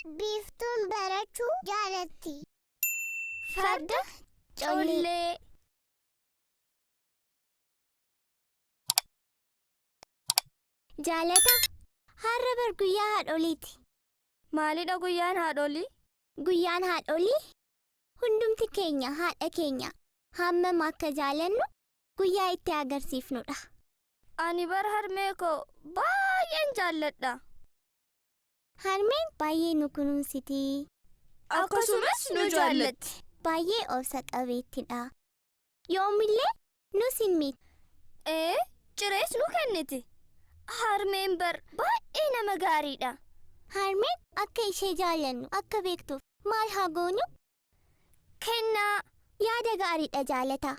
biiftuun barachuu jaalatti. Farda collee. Jaalata har'a bar guyyaa haadholiiti. Maalidha guyyaan haadholii? Guyyaan haadholii hundumti keenya haadha keenya hammam akka jaalannu guyyaa itti agarsiifnudha. Ani bar harmee koo baay'een jaalladha. Harmeen baay'ee nu kunuunsiti. Akkasumas nu jaallatti. Baay'ee obsa qabeettidha. Yoomillee nus hin miidhu. Cirees nu kenniti. Harmeen bar baay'ee nama gaariidha. Harmeen akka ishee jaalannu akka beektuuf maal haa goonu? Kennaa. Yaada gaariidha jaalata.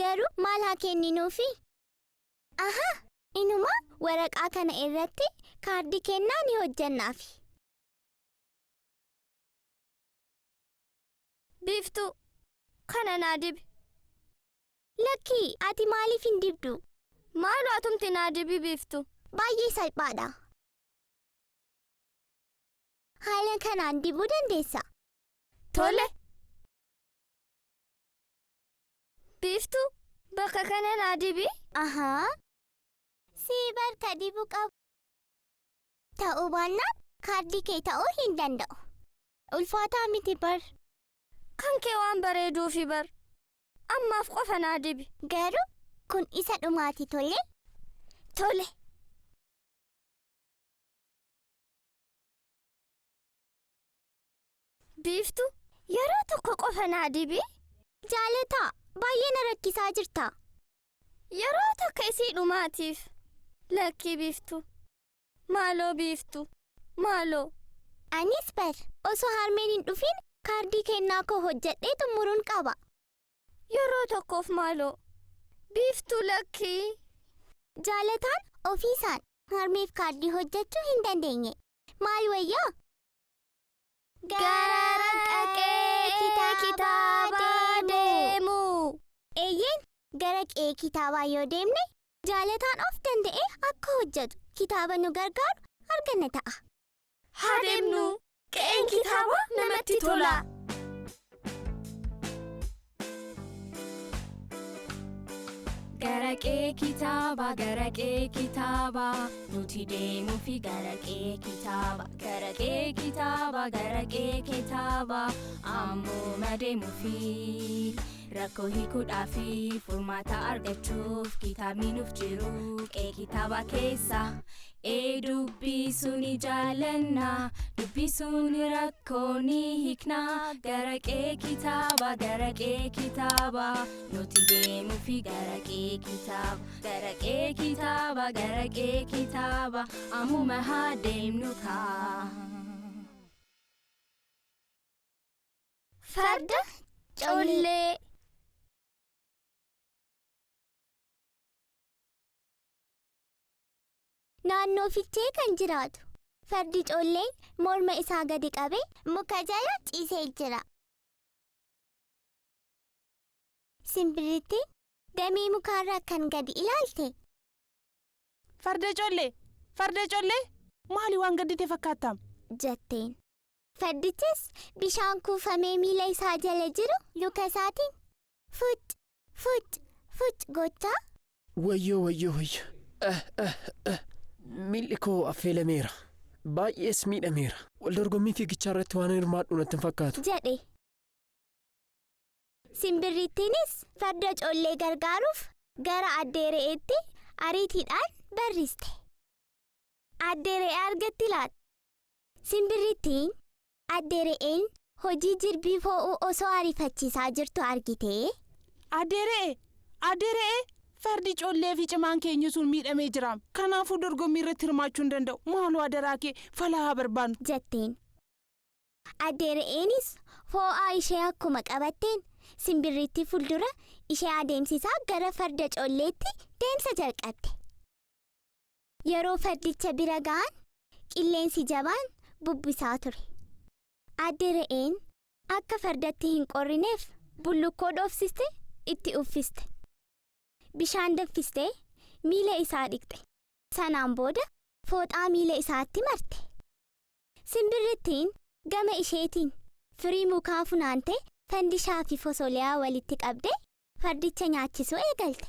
Garuu maal haa kenninuufi? Inumaa waraqaa kana irratti kaardii kennaa ni hojjannaafi. Biiftuu kana naa dibi. Lakkii ati maaliif hin dibdu? Maaloo atumti naa dibi biiftuu? Baay'ee salphaadha. Haala kanaan dibuu dandeessa. Tole. Biiftuu bakka kana naa dibi. Sii barka dibuu qabu. Ta'uu baannaan kaardii kee ta'uu hin danda'u. Ulfaataa miti bar. Kan kee waan bareeduufi bar. Ammaaf qofa naa dibi. Garuu kun isa dhumaati tole. Tole. Biiftuu yeroo tokko qofa naa dibi. Jaalataa baay'ee na rakkisaa jirta. Yeroo tokko isii dhumaatiif. Lakkii biiftuu. Maaloo biiftuu. Maaloo. Anis bar osoo harmeen hin dhufin kaardii kennaa koo hojjedhee xumuruun qaba. Yeroo tokkoof maaloo. Biiftuu lakkii. Jaalataan ofiisaan harmeef kaardii hojjechuu hin dandeenye. Maal wayyaa? Gara qe'ee kitaabaa deemu. Eeyyeen gara qe'ee kitaabaa yoo deemne jaalataan of danda'ee akka hojjetu kitaaba nu gargaaru arganna ta'a. Haa deemnu. Qe'een kitaabaa namatti tola. Gara qe'ee kitaabaa nuti deemuufi gara qe'ee kitaabaa ammuma deemuufi rakkoo hiikuudhaafi furmaata argachuuf kitaabni nuuf jiru qe'ee kitaabaa keessa. Dubbisuun ni jaalanna dubbisuun rakkoo ni hiikna gara qe'ee kitaabaa nuti deemuufi gara qe'ee kitaabaa ammuma haa deemnu kaa. Farda collee. Naannoo Fiichee kan jiraatu fardi colleen morma isaa gadi qabee muka jala ciisee jira. Simbirrittiin damee mukaarraa kan gadi ilaalte. Farda collee maali waan gaddite fakkaattam? Jetteen. Fardichis bishaan kuufamee miila isaa jala jiru luka isaatiin fuuc gochaa. Wayyoo. Miilli koo affeelameera. Baay'ees miidhameera. Waldorgommii fiigichaa irratti waan hirmaadhu natti hin fakkaatu. Jedhe. Simbirrittiinis farda collee gargaaruuf gara addee re'eetti ariitiidhaan barriste. Addee re'ee argatti laata? Simbirrittiin addee re'een hojii jirbii fo'uu osoo ariifachiisaa jirtu argite. Addee re'ee fardi collee fi cimaan keenya sun miidhamee jira. Kanaafuu dorgommii irratti hirmaachuu hin danda'u. Maaloo adaraa kee falaa barbaannu. Jetteen. Addee re'eenis fo'aa ishee akkuma qabatteen simbirritti fuuldura ishee adeemsisaa gara farda colleetti deemsa jalqabde. Yeroo fardicha bira ga'an qilleensi jabaan bubbisaa ture. Addee re'een akka fardatti hin qorrineef bullukkoo dhoofsiste itti uffiste. Bishaan danfistee miila isaa dhiqxe. Sanaan booda fooxaa miila isaatti marte. Simbirrittiin gama isheetiin firii mukaa funaantee fandishaa fi fosoliyaa walitti qabdee fardicha nyaachisuu eegalte.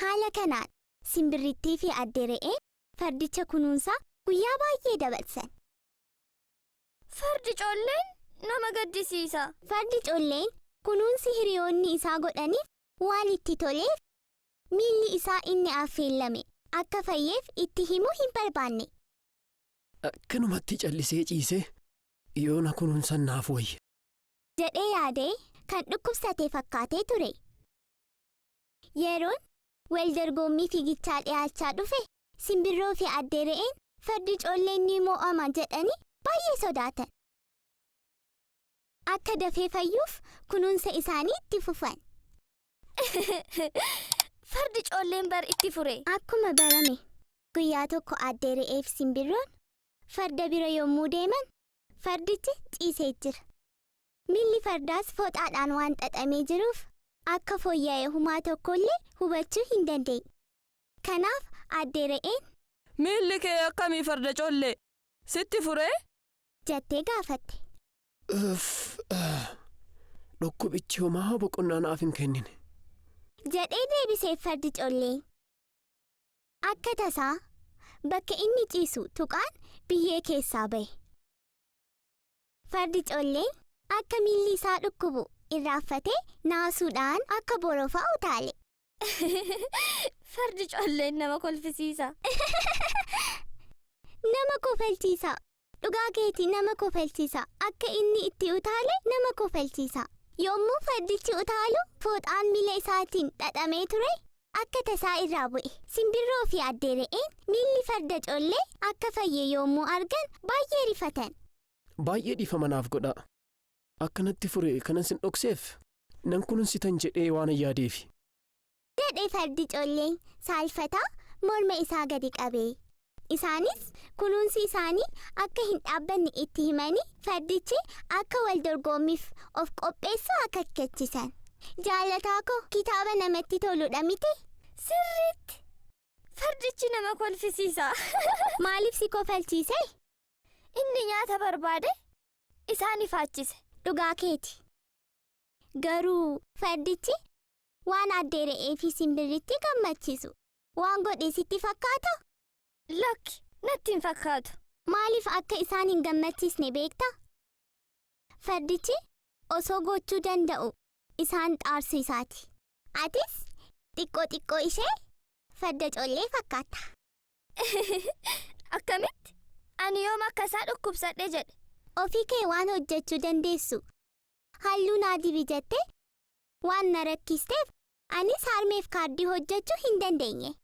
Haala kanaan simbirrittii fi addee re'een fardicha kunuunsaa guyyaa baay'ee dabarsan. Fardi colleen nama gaddisiisa. Fardi colleen kunuunsi hiriyoonni isaa godhaniif waan itti toleef miilli isaa inni affeellame akka fayyeef itti himuu hin barbaanne. Akkanumatti callisee ciisee yoona kunuunsan naaf wayya jedhee yaadee kan dhukkubsate fakkaatee ture. Yeroon wal dorgommii fiigichaa dhiyaachaa dhufe simbirroo fi addee re'een fardi colleen ni mo'ama jedhanii baay'ee sodaatan. Akka dafee fayyuuf kunuunsa isaanii itti fufan. Fardi colleen bar itti fure. Akkuma barame guyyaa tokko addee re'ee fi simbirroon farda bira yommuu deeman fardichi ciisee jira. Miilli fardaas fooxaadhaan waan xaxamee jiruuf akka fooyya'ee humaa tokkollee hubachuu hin dandeenye. Kanaaf addee re'een miilli kee akkamii farda collee sitti furee? jettee gaafatte. Dhukkubichi homaa boqonnaa naaf hin kennine jedhee deebisee fardi collee. Akka tasaa bakka inni ciisu tuqaan biyyee keessaa ba'e. Fardi colleen akka miilli isaa dhukkubu irraanfatee naasuudhaan akka borofaa utaale. Fardi colleen nama kolfisiisa. Nama kofalchiisa. Dhugaa keetii nama kofalchiisa. Akka inni itti utaale nama kofalchiisa. Yommuu fardichi utaalu fooxaan miila isaatiin xaxamee ture akka tasaa irraa bu'e. Simbirroo fi addee re'een miilli farda collee akka fayye yommuu argan baay'ee rifatan. baay'ee dhiifama naaf godha akkanatti fure kanan sin dhokseef nan kunuunsitan jedhee waan yaadeefi jedhee fardi colleen saalfataa morma isaa gadi qabee. Isaanis kunuunsi isaanii akka hin dhaabbanne itti himanii fardichi akka wal dorgommiif of qopheessu akeekkachiisan. Jaalataa koo kitaaba namatti toludha miti? Sirriitti. Fardichi nama kolfisiisa. Maaliif si kofalchiise? Inni nyaata barbaade isaan ifaachise. Dhugaa keeti. Garuu fardichi waan addee re'ee fi simbirritti gammachiisu waan godhe sitti fakkaata? Lakki natti hin fakkaatu. Maaliif akka isaan hin gammachiisne beekta? Fardichi osoo gochuu danda'u isaan xaarsiisaati. Atis xiqqoo ishee farda collee fakkaata. Akkamitti? Ani yoom akka isaa dhukkubsadhe jedhe. Ofii kee waan hojjechuu dandeessu. Halluu naa dibi jettee waan na rakkisteef anis harmeef kaardii hojjechuu hin dandeenye.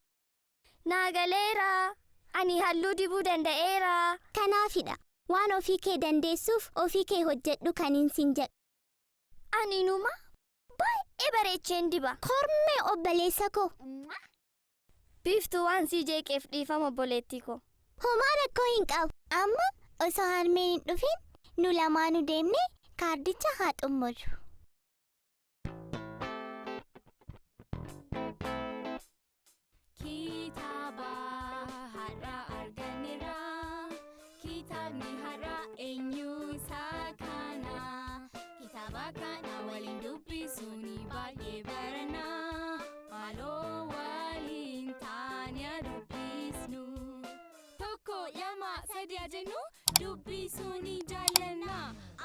Naa galeera. Ani halluu dibuu danda'eera. Kanaafidha waan ofii kee dandeessuuf ofii kee hojjedhu kan hin sin jedhu. Ani numa baay'ee bareecheen diba. Kormee obboleessa koo. Biiftuu waan si jeeqeef dhiifama obboleettii koo. Homaa rakkoo hin qabu. Amma osoo harmeen hin dhufin nu lamaanuu deemnee kaardicha haa xummurru. Kitaabni har'aa eenyu isaa kana? Kitaaba kana waliin dubbisuun baay'ee baranaa. Maaloo waliin taanee dubbisnu. Tokko lama sadii jennu dubbisuun jaallanna.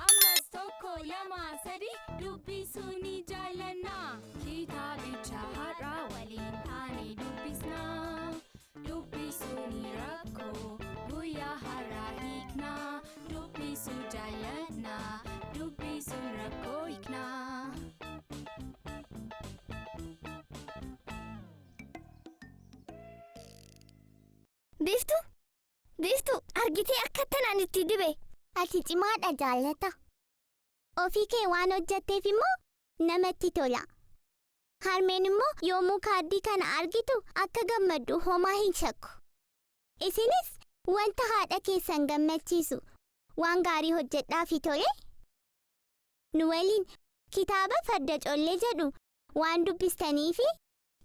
Ammas tokko lama sadii dubbisuun jaallanna. Kitaabicha har'aa waliin taanee dubbisna. Dubbisuun rakkoo guyyaa har'aa hiikna. Dubbisuu jaallanna. Dubbisuun rakkoo hiikna. Biiftuu argitee akkattan ani itti dibe. Ati cimaadha jaallata. Ofii kee waan hojjetteef immoo namatti tola. Harmeen immoo yommuu kaardii kana argitu akka gammaddu homaa hin shakku. Isinis wanta haadha keessan gammachiisu waan gaarii hojjedhaafi tole. Nu waliin kitaaba farda collee jedhu waan dubbistaniifi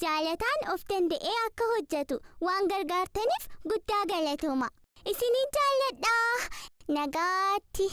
jaalataan of danda'ee akka hojjetu waan gargaartaniif guddaa galatooma. Isinin jaalladha. Nagaatti.